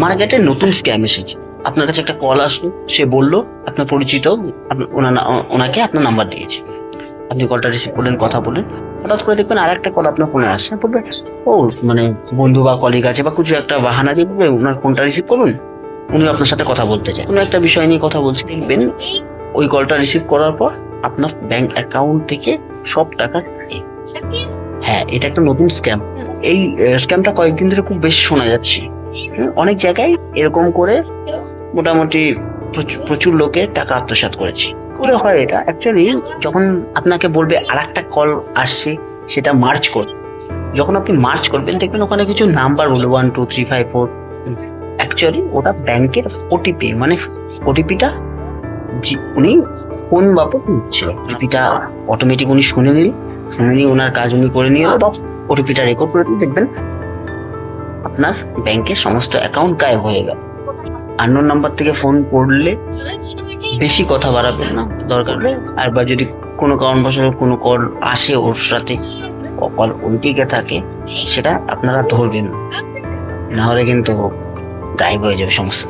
মার্কেটে নতুন স্ক্যাম এসেছে, আপনার কাছে একটা কল আসলো, সে বলল আপনার পরিচিত ওনাকে আপনার নাম্বার দিয়েছে। আপনি কলটা রিসিভ করলেন, কথা বলেন, হঠাৎ করে দেখবেন আর একটা কল আপনার ফোনে আসে, বলবে ও মানে বন্ধু বা কলিগ আছে বা কিছু একটা বাহানা দিয়ে বলবে ওনার ফোনটা রিসিভ করুন, উনি আপনার সাথে কথা বলতে চায়, কোনো একটা বিষয় নিয়ে কথা বলছে। দেখবেন ওই কলটা রিসিভ করার পর আপনার ব্যাংক অ্যাকাউন্ট থেকে সব টাকা গায়েব। হ্যাঁ, এটা একটা নতুন স্ক্যাম। এই স্ক্যামটা কয়েকদিন ধরে খুব বেশি শোনা যাচ্ছে। অনেক জায়গায় এরকম করে মোটামুটি প্রচুর লোকে টাকা আত্মসাৎ করেছে। করে হয় এটা অ্যাকচুয়ালি যখন আপনাকে বলবে আর একটা কল আসছে, সেটা মার্চ কর, যখন আপনি মার্চ করবেন দেখবেন ওখানে কিছু নাম্বার বলবে 1 2 3 5 4। অ্যাকচুয়ালি ওটা ব্যাংকের ওটিপি, মানে ওটিপিটা উনি ফোন বাবদ নিচ্ছিল, ওটিপিটা অটোমেটিক উনি শুনে নিয়ে ওনার কাজ উনি করে নিয়ে এলো বা ওটিপিটা রেকর্ড করে দিয়ে দেখবেন আপনার ব্যাংকের সমস্ত অ্যাকাউন্ট গায়েব হয়ে গেল। আননোন নাম্বার থেকে ফোন করলে বেশি কথা বাড়াবেন না, দরকার হলে। আর বা যদি কোনো কারণবশত কোনো কল আসে ওর সাথে, কল ওইদিকে থাকে, সেটা আপনারা ধরবেন, না হলে কিন্তু গায়েব হয়ে যাবে সমস্ত।